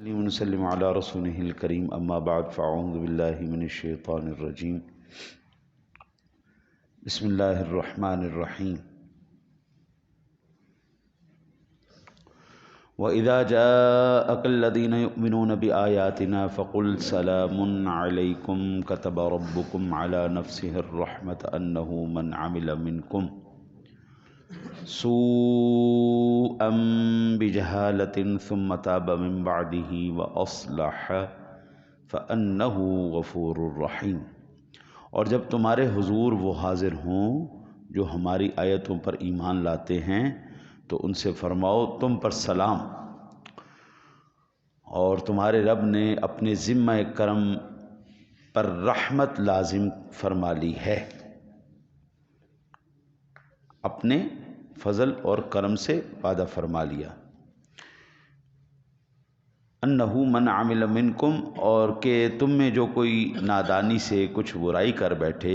ونسلم على رسوله الكريم اما بعد فاعوذ بالله من الشيطان الرجيم بسم الله الرحمن الرحيم وإذا جاءك الذين يؤمنون بآياتنا فقل سلام عليكم كتب ربكم على نفسه الرحمة أنه من عمل منكم سوءا بجهالة ثم تاب من بعده وأصلح فأنه غفور رحيم۔ اور جب تمہارے حضور وہ حاضر ہوں جو ہماری آیتوں پر ایمان لاتے ہیں تو ان سے فرماؤ تم پر سلام، اور تمہارے رب نے اپنے ذمہ کرم پر رحمت لازم فرما لی ہے، اپنے فضل اور کرم سے وعدہ فرما لیا۔ انہو من عمل منکم، اور کہ تم میں جو کوئی نادانی سے کچھ برائی کر بیٹھے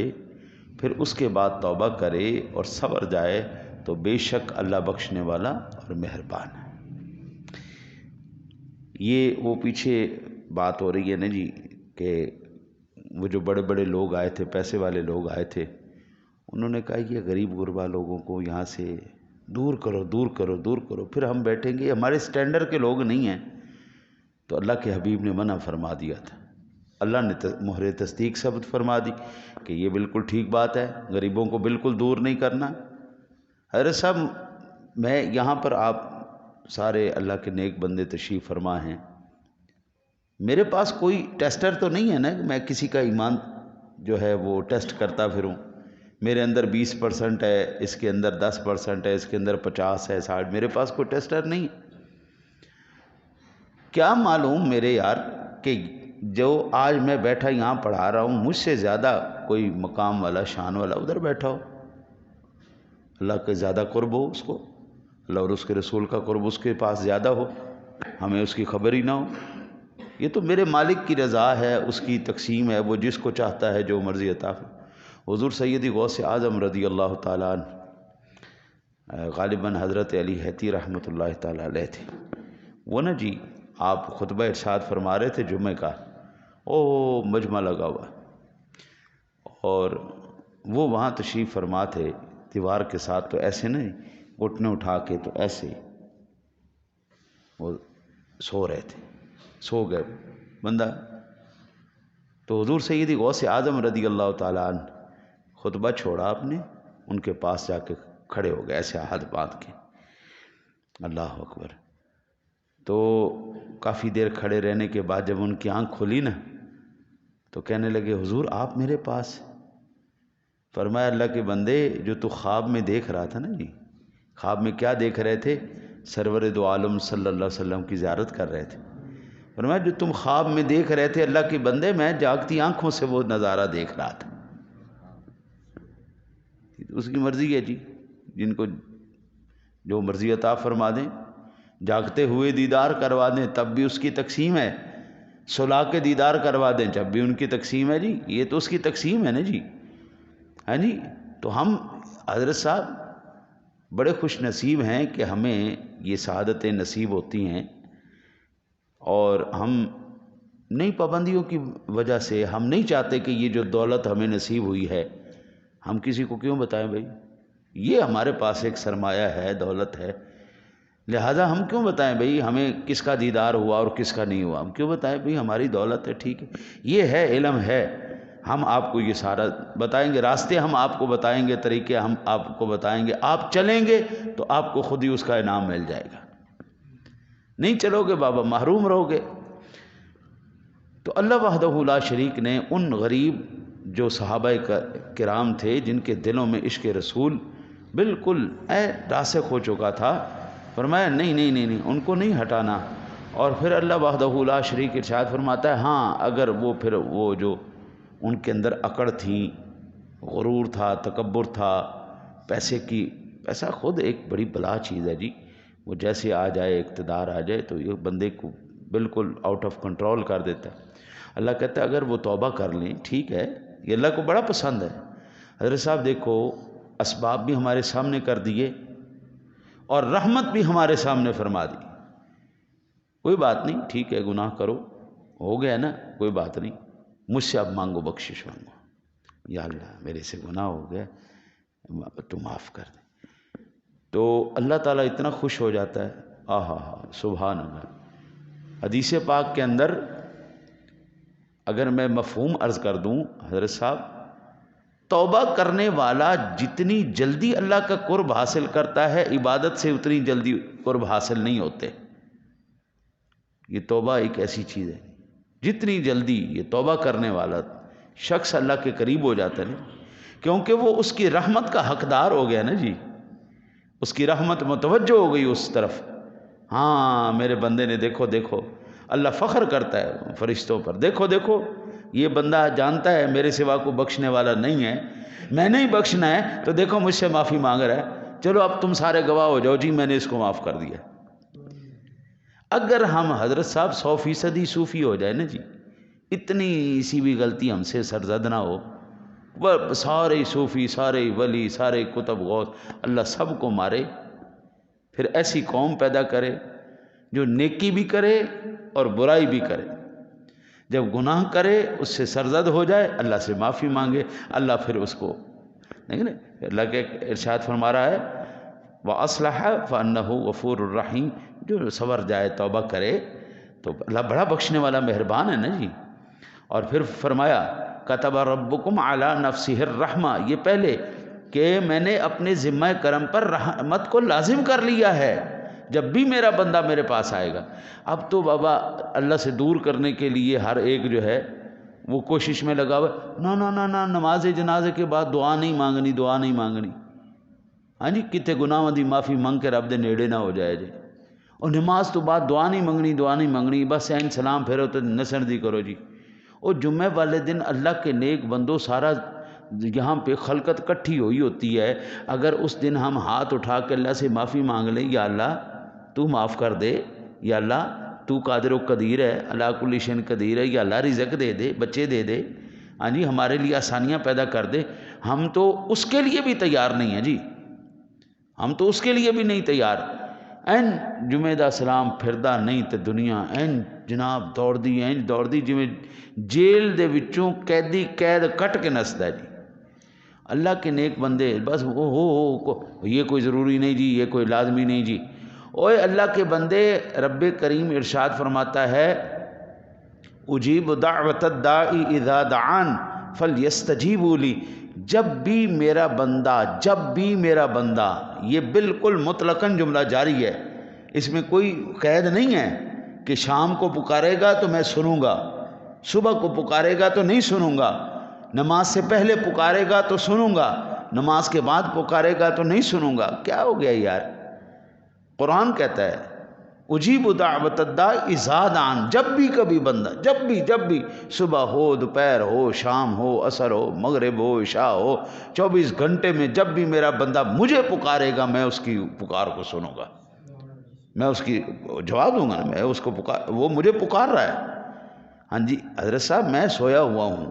پھر اس کے بعد توبہ کرے اور صبر جائے تو بے شک اللہ بخشنے والا اور مہربان ہے۔ یہ وہ پیچھے بات ہو رہی ہے نا جی کہ وہ جو بڑے بڑے لوگ آئے تھے، پیسے والے لوگ آئے تھے، انہوں نے کہا کہ غریب غربا لوگوں کو یہاں سے دور کرو دور کرو دور کرو، پھر ہم بیٹھیں گے، ہمارے سٹینڈرڈ کے لوگ نہیں ہیں۔ تو اللہ کے حبیب نے منع فرما دیا تھا، اللہ نے مہر تصدیق ثبت فرما دی کہ یہ بالکل ٹھیک بات ہے، غریبوں کو بالکل دور نہیں کرنا۔ حضرت صاحب میں یہاں پر آپ سارے اللہ کے نیک بندے تشریف فرما ہیں، میرے پاس کوئی ٹیسٹر تو نہیں ہے نا کہ میں کسی کا ایمان جو ہے وہ ٹیسٹ کرتا پھروں، میرے اندر 20% ہے، اس کے اندر 10% ہے، اس کے اندر 50 ہے، 60، میرے پاس کوئی ٹیسٹر نہیں۔ کیا معلوم میرے یار کہ جو آج میں بیٹھا یہاں پڑھا رہا ہوں مجھ سے زیادہ کوئی مقام والا شان والا ادھر بیٹھا ہو، اللہ کا زیادہ قرب ہو اس کو، اللہ اور اس کے رسول کا قرب اس کے پاس زیادہ ہو، ہمیں اس کی خبر ہی نہ ہو۔ یہ تو میرے مالک کی رضا ہے، اس کی تقسیم ہے، وہ جس کو چاہتا ہے جو مرضی عطا فرمائے۔ حضور سیدی غوث اعظم رضی اللہ تعالیٰ عنہ، غالباً حضرت علی حیتی رحمۃ اللہ تعالیٰ علیہ تھے، وہ نا جی آپ خطبہ ارشاد فرما رہے تھے جمعہ کا، مجمع لگا ہوا، اور وہ وہاں تشریف فرما تھے دیوار کے ساتھ، تو ایسے نہیں گھٹنے اٹھا کے، تو ایسے وہ سو رہے تھے، سو گئے بندہ۔ تو حضور سیدی غوث اعظم رضی اللہ تعالیٰ عنہ خطبہ چھوڑا آپ نے، ان کے پاس جا کے کھڑے ہو گئے ایسے ہاتھ باندھ کے، اللہ اکبر۔ تو کافی دیر کھڑے رہنے کے بعد جب ان کی آنکھ کھلی نا تو کہنے لگے حضور آپ میرے پاس؟ فرمایا اللہ کے بندے جو تو خواب میں دیکھ رہا تھا نا جی، خواب میں کیا دیکھ رہے تھے؟ سرور دو عالم صلی اللہ علیہ وسلم کی زیارت کر رہے تھے۔ فرمایا جو تم خواب میں دیکھ رہے تھے اللہ کے بندے میں جاگتی آنکھوں سے وہ نظارہ دیکھ رہا تھا۔ اس کی مرضی ہے جی، جن کو جو مرضی عطا فرما دیں، جاگتے ہوئے دیدار کروا دیں تب بھی اس کی تقسیم ہے، سلا کے دیدار کروا دیں جب بھی ان کی تقسیم ہے جی، یہ تو اس کی تقسیم ہے نا جی، ہے جی۔ تو ہم حضرت صاحب بڑے خوش نصیب ہیں کہ ہمیں یہ سعادتیں نصیب ہوتی ہیں، اور ہم نئی پابندیوں کی وجہ سے ہم نہیں چاہتے کہ یہ جو دولت ہمیں نصیب ہوئی ہے ہم کسی کو کیوں بتائیں بھائی، یہ ہمارے پاس ایک سرمایہ ہے، دولت ہے، لہذا ہم کیوں بتائیں بھئی ہمیں کس کا دیدار ہوا اور کس کا نہیں ہوا، ہم کیوں بتائیں بھئی ہماری دولت ہے، ٹھیک ہے، یہ ہے علم ہے، ہم آپ کو یہ سارا بتائیں گے، راستے ہم آپ کو بتائیں گے، طریقے ہم آپ کو بتائیں گے، آپ چلیں گے تو آپ کو خود ہی اس کا انعام مل جائے گا، نہیں چلو گے بابا محروم رہو گے۔ تو اللہ وحدہ لا شریک نے ان غریب جو صحابہ کرام تھے جن کے دلوں میں عشق رسول بالکل راسخ ہو چکا تھا، فرمایا نہیں ان کو نہیں ہٹانا۔ اور پھر اللہ وحدہ لا شریک ارشاد فرماتا ہے ہاں اگر وہ پھر وہ جو ان کے اندر اکڑ تھی، غرور تھا، تکبر تھا، پیسہ خود ایک بڑی بلا چیز ہے جی، وہ جیسے آ جائے اقتدار آ جائے تو یہ بندے کو بالکل آؤٹ آف کنٹرول کر دیتا ہے۔ اللہ کہتا ہے اگر وہ توبہ کر لیں ٹھیک ہے، یہ اللہ کو بڑا پسند ہے۔ حضرت صاحب دیکھو اسباب بھی ہمارے سامنے کر دیے اور رحمت بھی ہمارے سامنے فرما دی، کوئی بات نہیں، ٹھیک ہے، گناہ کرو، ہو گیا نا، کوئی بات نہیں، مجھ سے اب مانگو، بخشش مانگو، یا اللہ میرے سے گناہ ہو گیا، تو معاف کر دے۔ تو اللہ تعالیٰ اتنا خوش ہو جاتا ہے، آہا ہا، سبحان اللہ۔ حدیث پاک کے اندر اگر میں مفہوم عرض کر دوں حضرت صاحب، توبہ کرنے والا جتنی جلدی اللہ کا قرب حاصل کرتا ہے، عبادت سے اتنی جلدی قرب حاصل نہیں ہوتے۔ یہ توبہ ایک ایسی چیز ہے، جتنی جلدی یہ توبہ کرنے والا شخص اللہ کے قریب ہو جاتا ہے نا، کیونکہ وہ اس کی رحمت کا حقدار ہو گیا نا جی، اس کی رحمت متوجہ ہو گئی اس طرف۔ ہاں میرے بندے نے، دیکھو دیکھو، اللہ فخر کرتا ہے فرشتوں پر، دیکھو دیکھو یہ بندہ جانتا ہے میرے سوا کو بخشنے والا نہیں ہے، میں نے ہی بخشنا ہے، تو دیکھو مجھ سے معافی مانگ رہا ہے، چلو اب تم سارے گواہ ہو جاؤ جی میں نے اس کو معاف کر دیا۔ اگر ہم حضرت صاحب 100% صوفی ہو جائے نا جی، اتنی سی بھی غلطی ہم سے سرزد نہ ہو، وہ سارے صوفی، سارے ولی، سارے کتب غوث، اللہ سب کو مارے، پھر ایسی قوم پیدا کرے جو نیکی بھی کرے اور برائی بھی کرے، جب گناہ کرے اس سے سرزد ہو جائے، اللہ سے معافی مانگے، اللہ پھر اس کو نہیں نا، اللہ کے ارشاد فرما رہا ہے وَأَصْلَحَ فَأَنَّهُ غَفُورٌ الرحیم، جو سنور جائے توبہ کرے تو اللہ بڑا بخشنے والا مہربان ہے نا جی۔ اور پھر فرمایا کتب ربکم علی نفسہ الرحمہ، یہ پہلے کہ میں نے اپنے ذمہ کرم پر رحمت کو لازم کر لیا ہے جب بھی میرا بندہ میرے پاس آئے گا۔ اب تو بابا اللہ سے دور کرنے کے لیے ہر ایک جو ہے وہ کوشش میں لگا ہوا ہے، نہ نماز جنازے کے بعد دعا نہیں مانگنی، دعا نہیں مانگنی، ہاں جی، کتے گناہ دی معافی مانگ کے رب دے نیڑے نہ ہو جائے جی، اور نماز تو بعد دعا نہیں منگنی، دعا نہیں منگنی، بس این سلام پھیرو تو نسن دی کرو جی۔ اور جمعہ والے دن اللہ کے نیک بندوں سارا یہاں پہ خلقت کٹھی ہوئی ہوتی ہے، اگر اس دن ہم ہاتھ اٹھا کے اللہ سے معافی مانگ لیں، یا اللہ تو معاف کر دے، یا اللہ تو قادر و قدیر ہے، اللہ کل شیء قدیر ہے، یا اللہ رزق دے دے، بچے دے دے، ہاں جی ہمارے لیے آسانیاں پیدا کر دے، ہم تو اس کے لیے بھی تیار نہیں ہیں جی، ہم تو اس کے لیے بھی نہیں تیار۔ این جمعہ دا سلام پھردا نہیں تے دنیا این جناب دوڑ دی جویں جیل دے وچوں قیدی قید کٹ کے نسدا ہے جی۔ اللہ کے نیک بندے بس یہ کوئی ضروری نہیں جی، یہ کوئی لازمی نہیں جی، اوے اللہ کے بندے، رب کریم ارشاد فرماتا ہے اجیب دعوت الداعی اذا دعان فلیستجیبوا لی، جب بھی میرا بندہ، یہ بالکل مطلقاً جملہ جاری ہے، اس میں کوئی قید نہیں ہے کہ شام کو پکارے گا تو میں سنوں گا، صبح کو پکارے گا تو نہیں سنوں گا، نماز سے پہلے پکارے گا تو سنوں گا، نماز کے بعد پکارے گا تو نہیں سنوں گا۔ کیا ہو گیا یار، قرآن کہتا ہے اجیب دعوت الداعی اذا دعان، جب بھی کبھی بندہ، جب بھی صبح ہو، دوپہر ہو، شام ہو، عصر ہو، مغرب ہو، عشاء ہو، 24 گھنٹے میں جب بھی میرا بندہ مجھے پکارے گا میں اس کی پکار کو سنوں گا، میں اس کی جواب دوں گا، میں اس کو وہ مجھے پکار رہا ہے۔ ہاں جی حضرت صاحب میں سویا ہوا ہوں،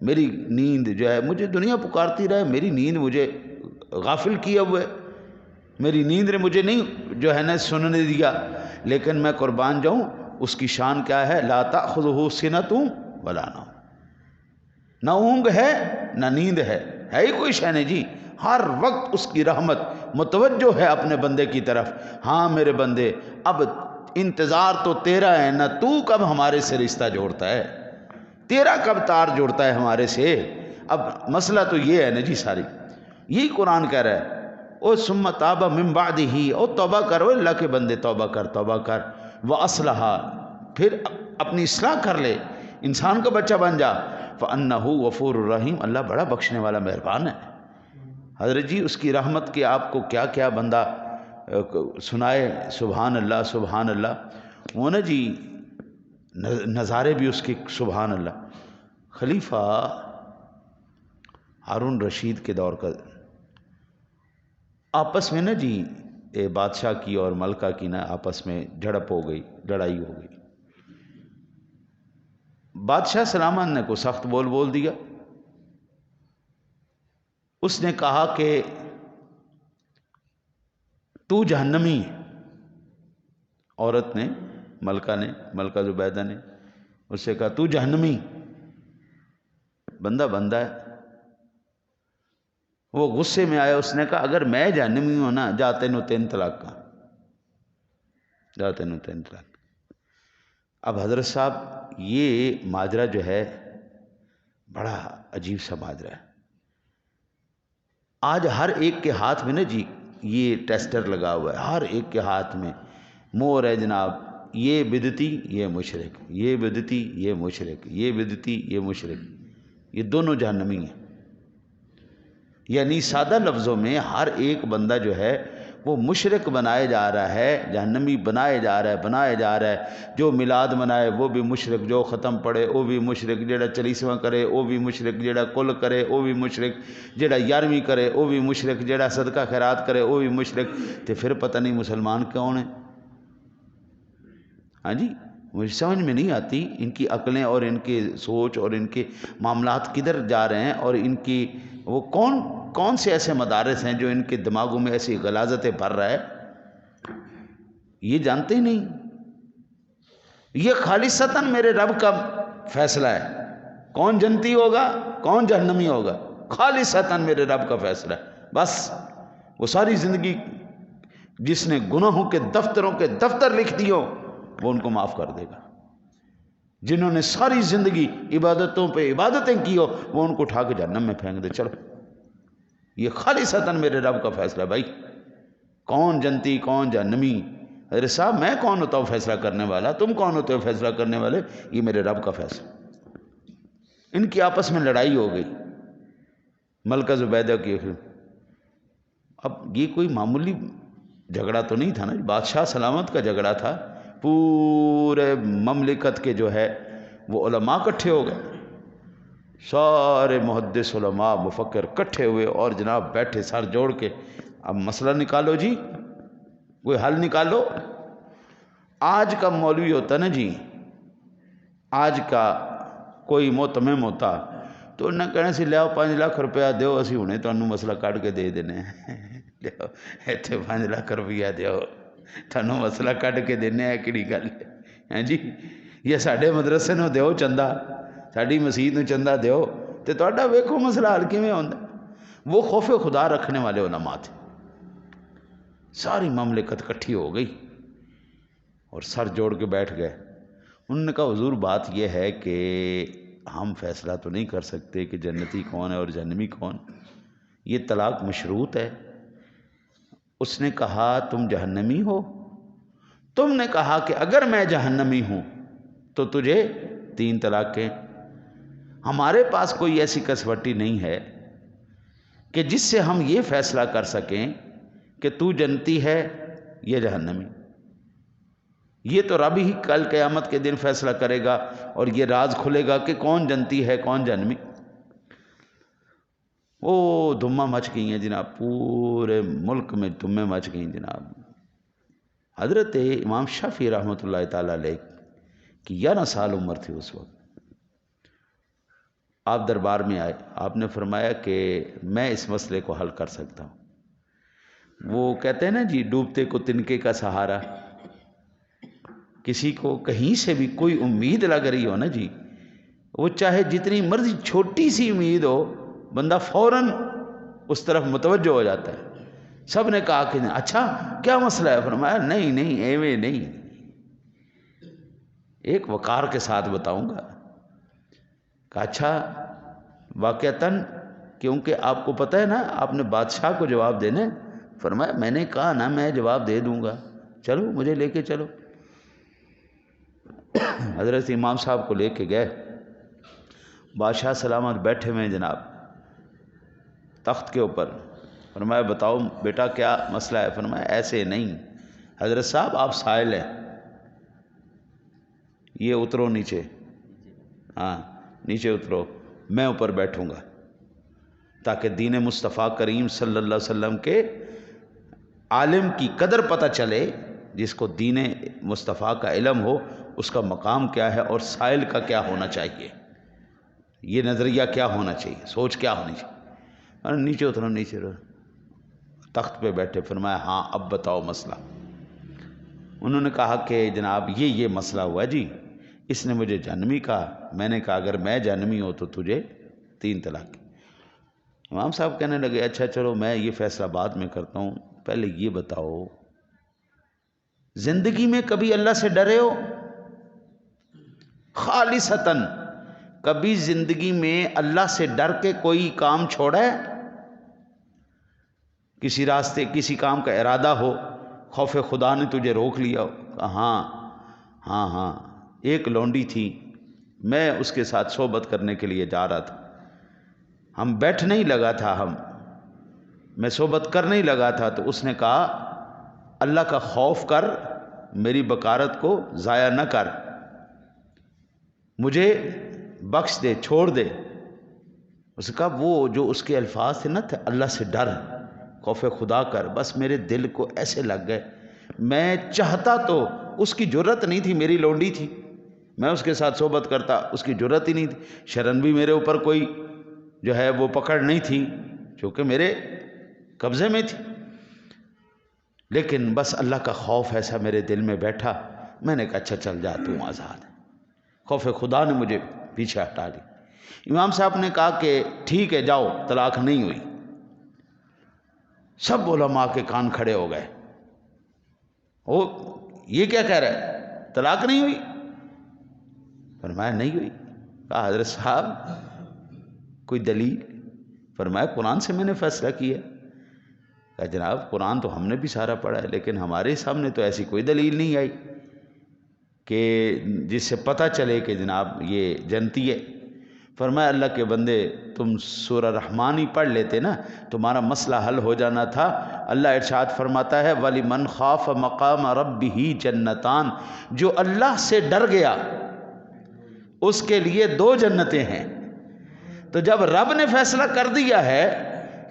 میری نیند جو ہے مجھے دنیا پکارتی رہے، میری نیند مجھے غافل کیا ہوا ہے، میری نیند نے مجھے نہیں جو ہے نا سننے دیا، لیکن میں قربان جاؤں اس کی شان کیا ہے، لا تأخذہ سنۃ ولا نوم، نہ اونگ ہے نہ نیند ہے ہی کوئی شے نہیں جی، ہر وقت اس کی رحمت متوجہ ہے اپنے بندے کی طرف۔ ہاں میرے بندے اب انتظار تو تیرا ہے، نہ تو کب ہمارے سے رشتہ جوڑتا ہے، تیرا کب تار جوڑتا ہے ہمارے سے، اب مسئلہ تو یہ ہے نا جی، ساری یہی قرآن کہہ رہا ہے او ثم تاب من بعدہ، او توبہ کر، اللہ کے بندے توبہ کر، واصلح، پھر اپنی اصلاح کر لے، انسان کا بچہ بن جا، فانہ غفور الرحیم، اللہ بڑا بخشنے والا مہربان ہے۔ حضرت جی اس کی رحمت کے آپ کو کیا کیا بندہ سنائے، سبحان اللہ سبحان اللہ، وہ نا جی نظارے بھی اس کے سبحان اللہ۔ خلیفہ ہارون رشید کے دور کا آپس میں نا جی بادشاہ کی اور ملکہ کی نا آپس میں جھڑپ ہو گئی، لڑائی ہو گئی، بادشاہ سلامان نے کو سخت بول دیا، اس نے کہا کہ تو جہنمی ہے، عورت نے ملکہ زبیدہ نے اس سے کہا تو جہنمی، بندہ ہے۔ وہ غصے میں آیا، اس نے کہا اگر میں جہنمی ہوں نا، جاتے نو 3 طلاق کا، جاتے نو 3 طلاق۔ اب حضرت صاحب یہ ماجرا جو ہے بڑا عجیب سا ماجرا ہے۔ آج ہر ایک کے ہاتھ میں نا جی یہ ٹیسٹر لگا ہوا ہے، ہر ایک کے ہاتھ میں مور ہے جناب، یہ بدعتی یہ مشرک، یہ بدعتی یہ مشرک، یہ بدعتی یہ مشرک، یہ دونوں جہنمی ہیں۔ یعنی سادہ لفظوں میں ہر ایک بندہ جو ہے وہ مشرک بنائے جا رہا ہے، جہنمی بنائے جا رہا ہے۔ جو میلاد منائے وہ بھی مشرک، جو ختم پڑھے وہ بھی مشرک، جیڑا 40واں کرے وہ بھی مشرک، جیڑا کل کرے وہ بھی مشرک، جیڑا 11ویں کرے وہ بھی مشرک، جیڑا صدقہ خیرات کرے وہ بھی مشرک۔ تو پھر پتہ نہیں مسلمان کون ہیں؟ ہاں جی، مجھے سمجھ میں نہیں آتی ان کی عقلیں اور ان کی سوچ اور ان کے معاملات کدھر جا رہے ہیں، اور ان کی وہ کون سے ایسے مدارس ہیں جو ان کے دماغوں میں ایسی غلاظتیں بھر رہا ہے، یہ جانتے ہی نہیں۔ یہ خالصتاً میرے رب کا فیصلہ ہے، کون جنتی ہوگا کون جہنمی ہوگا، خالصتاً میرے رب کا فیصلہ ہے۔ بس وہ ساری زندگی جس نے گناہوں کے دفتروں کے دفتر لکھ دیے وہ ان کو معاف کر دے گا، جنہوں نے ساری زندگی عبادتوں پہ عبادتیں کی ہو وہ ان کو اٹھا کے جہنم میں پھینک دے۔ چلو، یہ خالصتاً میرے رب کا فیصلہ ہے۔ بھائی کون جنتی کون جہنمی، حضرت صاحب میں کون ہوتا ہوں فیصلہ کرنے والا، تم کون ہوتے ہو فیصلہ کرنے والے، یہ میرے رب کا فیصلہ۔ ان کی آپس میں لڑائی ہو گئی ملکہ زبیدہ کی۔ اب یہ کوئی معمولی جھگڑا تو نہیں تھا نا، بادشاہ سلامت کا جھگڑا تھا، پورے مملکت کے جو ہے وہ علماء کٹھے ہو گئے، سارے محدث علماء مفکر کٹھے ہوئے اور جناب بیٹھے سر جوڑ کے، اب مسئلہ نکالو جی، کوئی حل نکالو۔ آج کا مولوی ہوتا نا جی، آج کا کوئی محتمم ہوتا تو انہیں کہنے سے لیاؤ 5 لاکھ روپیہ دیو، اسی ہونے تو انہوں مسئلہ کٹ کے دے دینے لیاؤ ایتھے 5 لاکھ روپیہ دیو تھانوں مسئلہ کٹ کے دینے ہے، کیڑی گل ہے جی، یا ساڈے مدرسے نو دیو چندہ، ساڈی مسجد نو چندہ دیو، تے تہاڈا ویکھو مسئلہ حل کیویں ہوندا۔ وہ خوف خدا رکھنے والے علماء تھے، ساری مملکت کٹھی ہو گئی اور سر جوڑ کے بیٹھ گئے۔ انہوں نے کہا حضور بات یہ ہے کہ ہم فیصلہ تو نہیں کر سکتے کہ جنتی کون ہے اور جہنمی کون، یہ طلاق مشروط ہے۔ اس نے کہا تم جہنمی ہو، تم نے کہا کہ اگر میں جہنمی ہوں تو تجھے 3 طلاقیں۔ ہمارے پاس کوئی ایسی کسوٹی نہیں ہے کہ جس سے ہم یہ فیصلہ کر سکیں کہ تو جنتی ہے یا جہنمی، یہ تو رب ہی کل قیامت کے دن فیصلہ کرے گا اور یہ راز کھلے گا کہ کون جنتی ہے کون جہنمی۔ وہ دھمہ مچ گئی ہیں جناب، پورے ملک میں دھمے مچ گئیں جناب۔ حضرت امام شافعی رحمۃ اللہ تعالیٰ علیہ کی 11 سال عمر تھی اس وقت، آپ دربار میں آئے، آپ نے فرمایا کہ میں اس مسئلے کو حل کر سکتا ہوں۔ وہ کہتے ہیں نا جی ڈوبتے کو تنکے کا سہارا، کسی کو کہیں سے بھی کوئی امید لگ رہی ہو نا جی، وہ چاہے جتنی مرضی چھوٹی سی امید ہو، بندہ فوراً اس طرف متوجہ ہو جاتا ہے۔ سب نے کہا کہ اچھا کیا مسئلہ ہے؟ فرمایا نہیں ایویں نہیں، ایک وقار کے ساتھ بتاؤں گا۔ کہا اچھا واقعتاً، کیونکہ آپ کو پتہ ہے نا آپ نے بادشاہ کو جواب دینا ہے۔ فرمایا میں نے کہا نا میں جواب دے دوں گا، چلو مجھے لے کے چلو۔ حضرت امام صاحب کو لے کے گئے، بادشاہ سلامت بیٹھے ہوئے جناب تخت کے اوپر۔ فرمایا بتاؤ بیٹا کیا مسئلہ ہے؟ فرمایا ایسے نہیں حضرت صاحب، آپ سائل ہیں، یہ اترو نیچے، ہاں نیچے اترو، میں اوپر بیٹھوں گا تاکہ دین مصطفیٰ کریم صلی اللہ علیہ وسلم کے عالم کی قدر پتہ چلے، جس کو دین مصطفیٰ کا علم ہو اس کا مقام کیا ہے اور سائل کا کیا ہونا چاہیے، یہ نظریہ کیا ہونا چاہیے، سوچ کیا ہونی چاہیے۔ اور نیچے اترو، نیچے رہو، تخت پہ بیٹھے۔ فرمایا ہاں اب بتاؤ مسئلہ۔ انہوں نے کہا کہ جناب یہ مسئلہ ہوا جی، اس نے مجھے جہنمی کہا، میں نے کہا اگر میں جہنمی ہوں تو تجھے 3 طلاق۔ امام صاحب کہنے لگے اچھا چلو میں یہ فیصلہ بعد میں کرتا ہوں، پہلے یہ بتاؤ زندگی میں کبھی اللہ سے ڈرے ہو؟ خالصتاً کبھی زندگی میں اللہ سے ڈر کے کوئی کام چھوڑا ہے؟ کسی راستے کسی کام کا ارادہ ہو، خوف خدا نے تجھے روک لیا ہو، کہا ہاں ایک لونڈی تھی، میں اس کے ساتھ صحبت کرنے کے لیے جا رہا تھا، ہم بیٹھنے ہی لگا تھا، میں صحبت کرنے ہی لگا تھا، تو اس نے کہا اللہ کا خوف کر، میری بکارت کو ضائع نہ کر، مجھے بخش دے، چھوڑ دے۔ اس نے کہا وہ جو اس کے الفاظ تھے نا، تھے اللہ سے ڈر، خوف خدا کر، بس میرے دل کو ایسے لگ گئے، میں چاہتا تو اس کی جرت نہیں تھی، میری لونڈی تھی، میں اس کے ساتھ صحبت کرتا، اس کی جرت ہی نہیں تھی، شرن بھی میرے اوپر کوئی جو ہے وہ پکڑ نہیں تھی، چونکہ میرے قبضے میں تھی، لیکن بس اللہ کا خوف ایسا میرے دل میں بیٹھا، میں نے کہا اچھا چل جا، تو آزاد ہے۔ خوف خدا نے مجھے پیچھے ہٹا لی۔ امام صاحب نے کہا کہ ٹھیک ہے جاؤ، طلاق نہیں ہوئی۔ سب علماء کے کان کھڑے ہو گئے، وہ یہ کیا کہہ رہا ہے، طلاق نہیں ہوئی؟ فرمایا نہیں ہوئی۔ کہا حضرت صاحب کوئی دلیل؟ فرمایا قرآن سے میں نے فیصلہ کیا۔ کہا جناب قرآن تو ہم نے بھی سارا پڑھا ہے، لیکن ہمارے سامنے تو ایسی کوئی دلیل نہیں آئی کہ جس سے پتہ چلے کہ جناب یہ جنتی ہے۔ فرمایا اللہ کے بندے تم سورہ رحمان ہی پڑھ لیتے نا، تمہارا مسئلہ حل ہو جانا تھا۔ اللہ ارشاد فرماتا ہے وَلِمَنْ خَافَ مَقَامَ رَبِّهِ جَنَّتان، جو اللہ سے ڈر گیا اس کے لیے 2 جنتیں ہیں۔ تو جب رب نے فیصلہ کر دیا ہے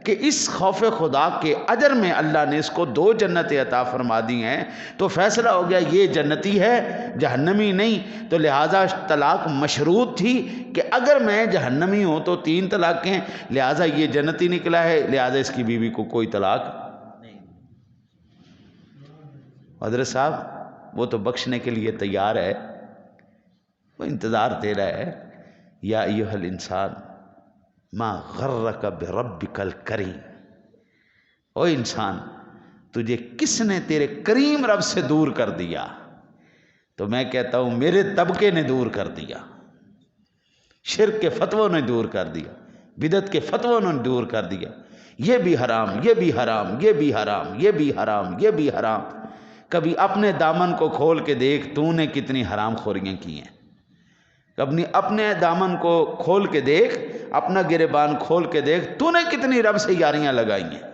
کہ اس خوف خدا کے اجر میں اللہ نے اس کو 2 جنتیں عطا فرما دی ہیں، تو فیصلہ ہو گیا یہ جنتی ہے، جہنمی نہیں، تو لہٰذا طلاق مشروط تھی کہ اگر میں جہنمی ہوں تو 3 طلاقیں، لہٰذا یہ جنتی نکلا ہے، لہٰذا اس کی بیوی کو کوئی طلاق نہیں۔ حضرت صاحب وہ تو بخشنے کے لیے تیار ہے، وہ انتظار دے رہا ہے، یا ایھا الانسان ما غرک بربک الکریم، او انسان تجھے کس نے تیرے کریم رب سے دور کر دیا؟ تو میں کہتا ہوں میرے طبقے نے دور کر دیا، شرک کے فتووں نے دور کر دیا، بدعت کے فتووں نے دور کر دیا، یہ بھی حرام، یہ بھی حرام، یہ بھی حرام، یہ بھی حرام، یہ بھی حرام۔ کبھی اپنے دامن کو کھول کے دیکھ تو نے کتنی حرام خوریاں کی ہیں، کبھی اپنے دامن کو کھول کے دیکھ، اپنا گریبان کھول کے دیکھ تو نے کتنی رب سے یاریاں لگائی ہیں۔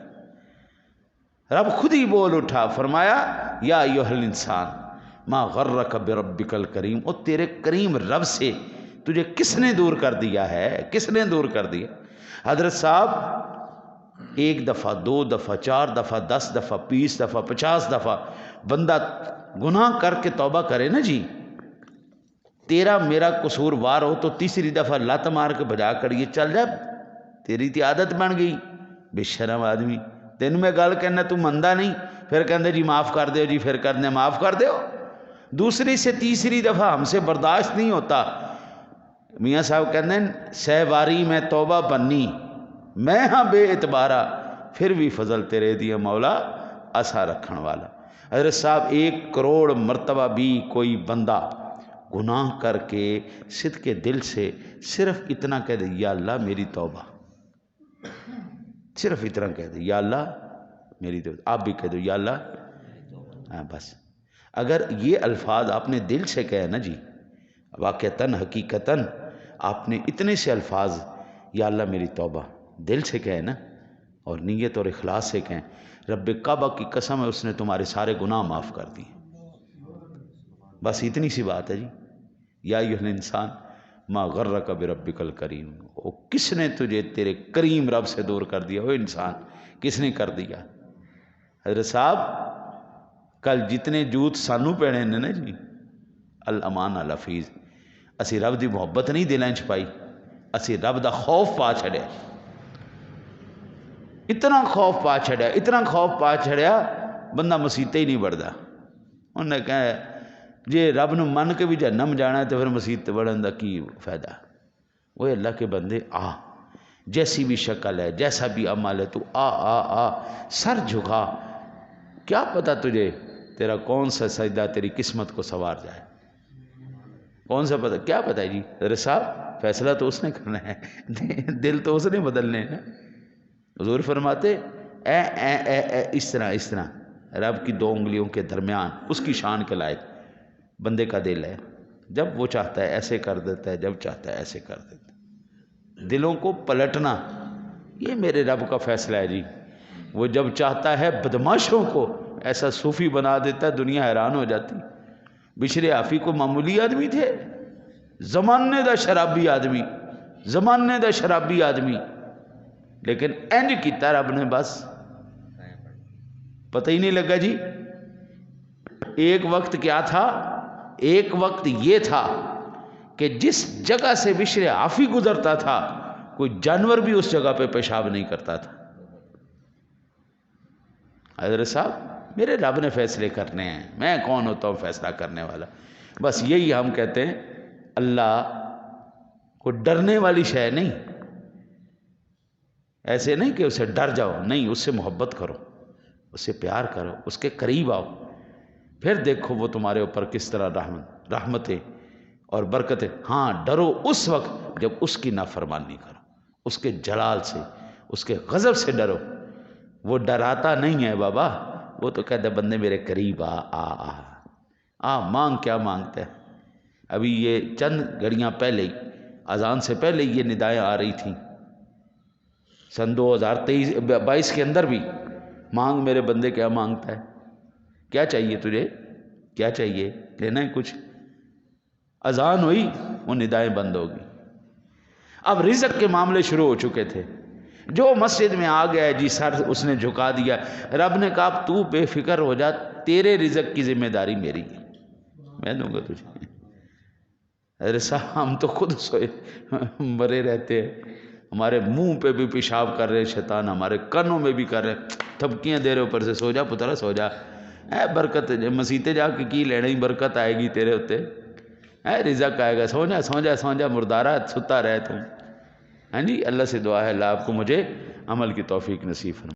رب خود ہی بول اٹھا، فرمایا یا ایھا الانسان ما غرک بربک الکریم، او تیرے کریم رب سے تجھے کس نے دور کر دیا ہے، کس نے دور کر دیا؟ حضرت صاحب 1 دفعہ 2 دفعہ 4 دفعہ 10 دفعہ 20 دفعہ 50 دفعہ بندہ گناہ کر کے توبہ کرے نا جی، تیرا میرا قصور وار ہو تو تیسری دفعہ لات مار کے بجا کر یہ چل جا، تیری تی عادت بن گئی، بے شرم آدمی، تین میں گل کہنا تو مندہ نہیں، پھر کہندے جی معاف کر دیو جی، پھر کہندے معاف کر دیو، دوسری سے تیسری دفعہ ہم سے برداشت نہیں ہوتا۔ میاں صاحب کہندے سہواری میں توبہ بنی، میں ہاں بے اعتبارہ، پھر بھی فضل تیرے دیا مولا آسا رکھن والا۔ حضرت صاحب 1 کروڑ مرتبہ بھی کوئی بندہ گناہ کر کے صدق کے دل سے صرف اتنا کہہ دے یا اللہ میری توبہ، صرف اتنا کہہ دے یا اللہ میری توبہ، آپ بھی کہہ دو یا اللہ، ہاں بس اگر یہ الفاظ آپ نے دل سے کہے نا جی، واقعتاً حقیقتاً آپ نے اتنے سے الفاظ یا اللہ میری توبہ دل سے کہے نا، اور نیت اور اخلاص سے کہیں، رب کعبہ کی قسم ہے اس نے تمہارے سارے گناہ معاف کر دیے، بس اتنی سی بات ہے جی۔ یا ایھا الانسان ما غرک بربک الکریم، او کس نے تجھے تیرے کریم رب سے دور کر دیا؟ وہ انسان کس نے کر دیا؟ حضرت صاحب کل جتنے جوت سانو پینے نے نا جی، الامان الحفیظ، اسی رب دی محبت نہیں دلیں چ پائی، اسی رب دا خوف پا چھڑیا، اتنا خوف پا چھڑیا، اتنا خوف پا چھڑیا، بندہ مسیتے ہی نہیں بڑھتا۔ انہیں کہا جی رب نو من کے بھی جہنم جانا ہے تو پھر مسیت تے بڑھن دا کی فائدہ؟ وہ اللہ کے بندے آ، جیسی بھی شکل ہے، جیسا بھی عمل ہے، تو آ سر جھکا، کیا پتہ تجھے تیرا کون سا سجدہ تیری قسمت کو سنوار جائے، کون سا پتہ، کیا پتہ ہے جی؟ ارے صاحب فیصلہ تو اس نے کرنا ہے، دل تو اس نے بدلنے ہیں نا۔ حضور فرماتے اے اس طرح رب کی 2 انگلیوں کے درمیان اس کی شان کے لائق بندے کا دل ہے، جب وہ چاہتا ہے ایسے کر دیتا ہے، جب چاہتا ہے ایسے کر دیتا ہے۔ دلوں کو پلٹنا یہ میرے رب کا فیصلہ ہے جی۔ وہ جب چاہتا ہے بدماشوں کو ایسا صوفی بنا دیتا ہے، دنیا حیران ہو جاتی۔ بشر حافی کو معمولی آدمی تھے، زمانے دا شرابی آدمی، زمانے دا شرابی آدمی، لیکن انج کیتا رب نے بس پتہ ہی نہیں لگا جی۔ ایک وقت کیا تھا؟ ایک وقت یہ تھا کہ جس جگہ سے بشر حافی گزرتا تھا کوئی جانور بھی اس جگہ پہ پیشاب نہیں کرتا تھا۔ حضرت صاحب میرے رب نے فیصلے کرنے ہیں، میں کون ہوتا ہوں فیصلہ کرنے والا؟ بس یہی ہم کہتے ہیں اللہ کو ڈرنے والی شے نہیں، ایسے نہیں کہ اسے ڈر جاؤ، نہیں، اس سے محبت کرو، اس سے پیار کرو، اس کے قریب آؤ، پھر دیکھو وہ تمہارے اوپر کس طرح رحمتیں اور برکتیں۔ ہاں ڈرو اس وقت جب اس کی نافرمانی کرو، اس کے جلال سے، اس کے غضب سے ڈرو۔ وہ ڈراتا نہیں ہے بابا، وہ تو کہتا ہے بندے میرے قریب آ مانگ، کیا مانگتا ہے؟ ابھی یہ چند گھڑیاں پہلے ہی، اذان سے پہلے یہ ندائیں آ رہی تھیں، سن 2022 کے اندر بھی، مانگ میرے بندے، کیا مانگتا ہے؟ کیا چاہیے تجھے؟ کیا چاہیے؟ لینا ہے کچھ؟ اذان ہوئی وہ ندائیں بند ہوگی۔ اب رزق کے معاملے شروع ہو چکے تھے، جو مسجد میں آ گیا جی سر اس نے جھکا دیا۔ رب نے کہا تو بے فکر ہو جا، تیرے رزق کی ذمہ داری میری ہے، میں دوں گا تجھے۔ ارے صاحب ہم تو خود سوئے مرے رہتے ہیں، ہمارے منہ پہ بھی پیشاب کر رہے شیطان، ہمارے کنوں میں بھی کر رہے، تھپکیاں دے رہے اوپر سے، سو جا پترا سو جا، اے برکت مسیتے جا کے کی لینا ہی، برکت آئے گی تیرے ہوتے، اے رزق آئے گا، سو جا سو جا سو جا مردارہ، ستا رہے تم۔ ہاں جی، اللہ سے دعا ہے اللہ آپ کو مجھے عمل کی توفیق نصیب فرمائے۔